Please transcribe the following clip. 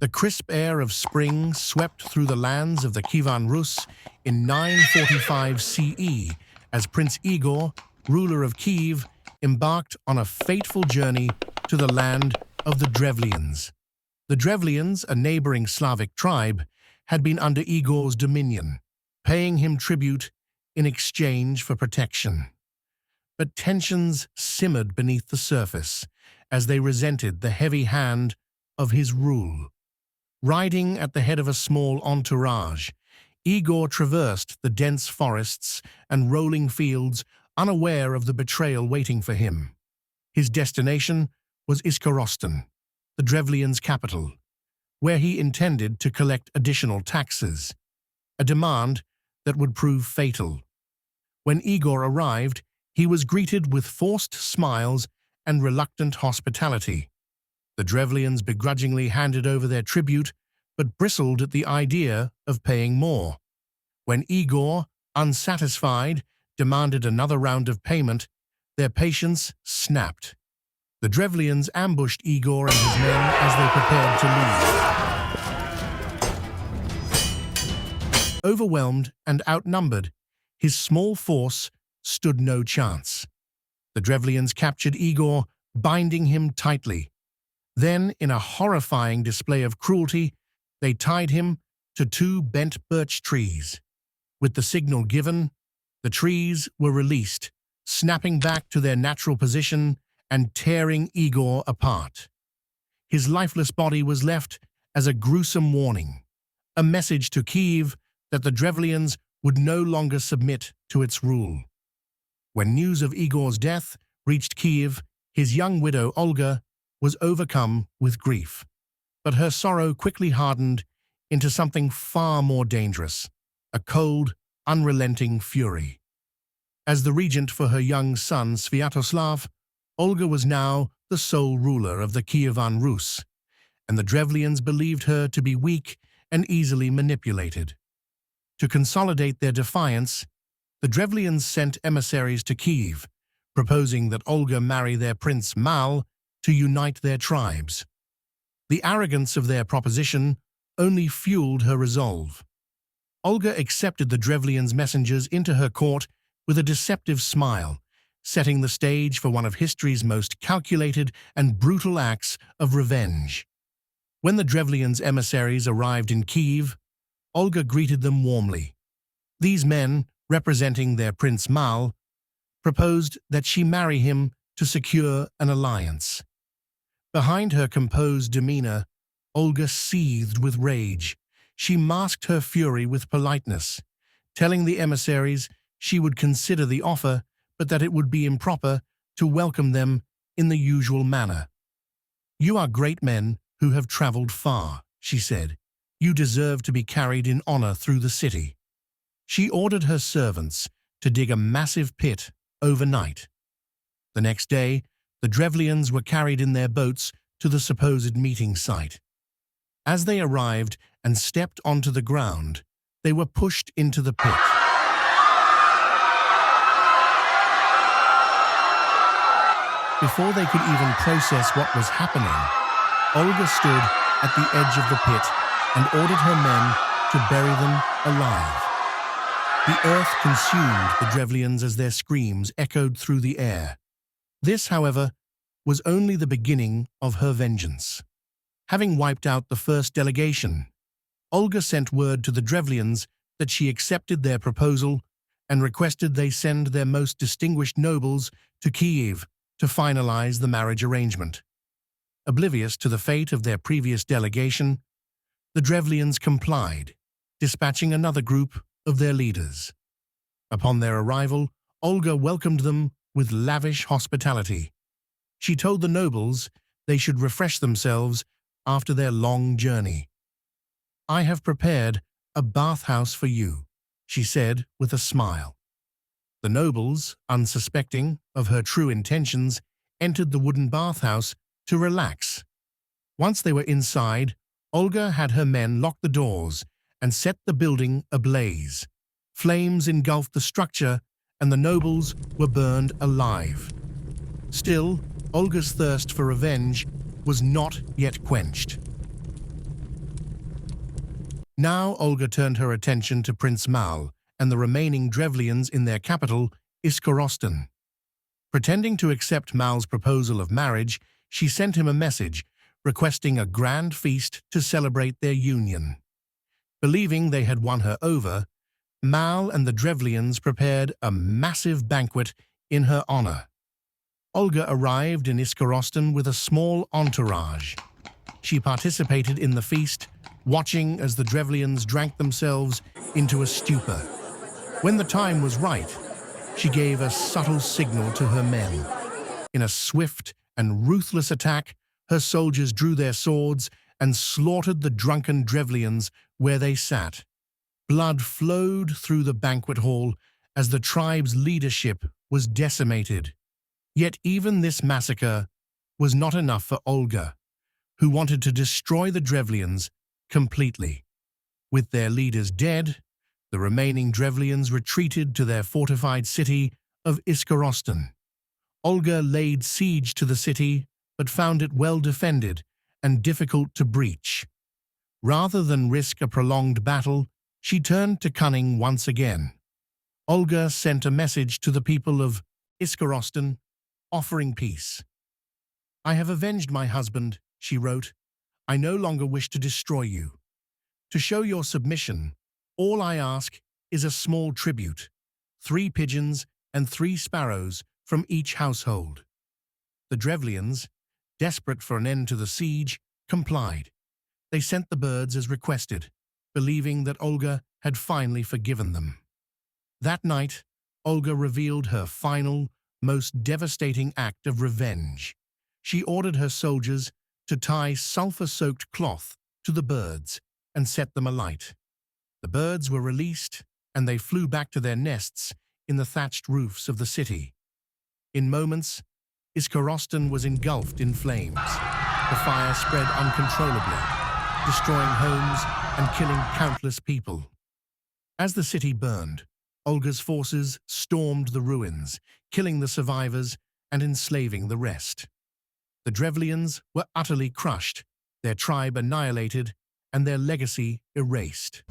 The crisp air of spring swept through the lands of the Kyivan Rus in 945 CE as Prince Igor, ruler of Kyiv, embarked on a fateful journey to the land of the Drevlians. The Drevlians, a neighboring Slavic tribe, had been under Igor's dominion, paying him tribute in exchange for protection. But tensions simmered beneath the surface as they resented the heavy hand of his rule. Riding at the head of a small entourage, Igor traversed the dense forests and rolling fields, unaware of the betrayal waiting for him. His destination was Iskorostan, the Drevlians' capital, where he intended to collect additional taxes, a demand that would prove fatal. When Igor arrived, he was greeted with forced smiles and reluctant hospitality. The Drevlians begrudgingly handed over their tribute, but bristled at the idea of paying more. When Igor, unsatisfied, demanded another round of payment, their patience snapped. The Drevlians ambushed Igor and his men as they prepared to leave. Overwhelmed and outnumbered, his small force stood no chance. The Drevlians captured Igor, binding him tightly. Then, in a horrifying display of cruelty, they tied him to two bent birch trees. With the signal given, the trees were released, snapping back to their natural position and tearing Igor apart. His lifeless body was left as a gruesome warning, a message to Kyiv that the Drevlians would no longer submit to its rule. When news of Igor's death reached Kyiv, his young widow Olga was overcome with grief. But her sorrow quickly hardened into something far more dangerous, a cold, unrelenting fury. As the regent for her young son Sviatoslav, Olga was now the sole ruler of the Kyivan Rus, and the Drevlians believed her to be weak and easily manipulated. To consolidate their defiance, the Drevlians sent emissaries to Kyiv, proposing that Olga marry their prince Mal to unite their tribes. The arrogance of their proposition only fueled her resolve. Olga accepted the Drevlians' messengers into her court with a deceptive smile, setting the stage for one of history's most calculated and brutal acts of revenge. When the Drevlians' emissaries arrived in Kyiv, Olga greeted them warmly. These men, representing their prince Mal, proposed that she marry him to secure an alliance. Behind her composed demeanor, Olga seethed with rage. She masked her fury with politeness, telling the emissaries she would consider the offer, but that it would be improper to welcome them in the usual manner. "You are great men who have traveled far," she said. "You deserve to be carried in honor through the city." She ordered her servants to dig a massive pit overnight. The next day, the Drevlians were carried in their boats to the supposed meeting site. As they arrived and stepped onto the ground, they were pushed into the pit. Before they could even process what was happening, Olga stood at the edge of the pit and ordered her men to bury them alive. The earth consumed the Drevlians as their screams echoed through the air. This, however, was only the beginning of her vengeance. Having wiped out the first delegation, Olga sent word to the Drevlians that she accepted their proposal and requested they send their most distinguished nobles to Kyiv to finalize the marriage arrangement. Oblivious to the fate of their previous delegation, the Drevlians complied, dispatching another group of their leaders. Upon their arrival, Olga welcomed them with lavish hospitality. She told the nobles they should refresh themselves after their long journey. "I have prepared a bathhouse for you," she said with a smile. The nobles, unsuspecting of her true intentions, entered the wooden bathhouse to relax. Once they were inside, Olga had her men lock the doors and set the building ablaze. Flames engulfed the structure, and the nobles were burned alive. Still, Olga's thirst for revenge was not yet quenched. Now Olga turned her attention to Prince Mal and the remaining Drevlians in their capital, Iskorostan. Pretending to accept Mal's proposal of marriage, she sent him a message requesting a grand feast to celebrate their union. Believing they had won her over, Mal and the Drevlians prepared a massive banquet in her honor. Olga arrived in Iskorostan with a small entourage. She participated in the feast, watching as the Drevlians drank themselves into a stupor. When the time was right, she gave a subtle signal to her men. In a swift and ruthless attack, her soldiers drew their swords and slaughtered the drunken Drevlians where they sat. Blood flowed through the banquet hall as the tribe's leadership was decimated. Yet even this massacre was not enough for Olga, who wanted to destroy the Drevlians completely. With their leaders dead, the remaining Drevlians retreated to their fortified city of Iskorostan. Olga laid siege to the city, but found it well defended and difficult to breach. Rather than risk a prolonged battle, she turned to cunning once again. Olga sent a message to the people of Iskorostan, offering peace. "I have avenged my husband," she wrote. "I no longer wish to destroy you. To show your submission, all I ask is a small tribute, 3 pigeons and 3 sparrows from each household." The Drevlians, desperate for an end to the siege, complied. They sent the birds as requested, believing that Olga had finally forgiven them. That night, Olga revealed her final, most devastating act of revenge. She ordered her soldiers to tie sulfur-soaked cloth to the birds and set them alight. The birds were released, and they flew back to their nests in the thatched roofs of the city. In moments, Iskorostan was engulfed in flames. The fire spread uncontrollably, destroying homes and killing countless people. As the city burned, Olga's forces stormed the ruins, killing the survivors and enslaving the rest. The Drevlians were utterly crushed, their tribe annihilated, and their legacy erased.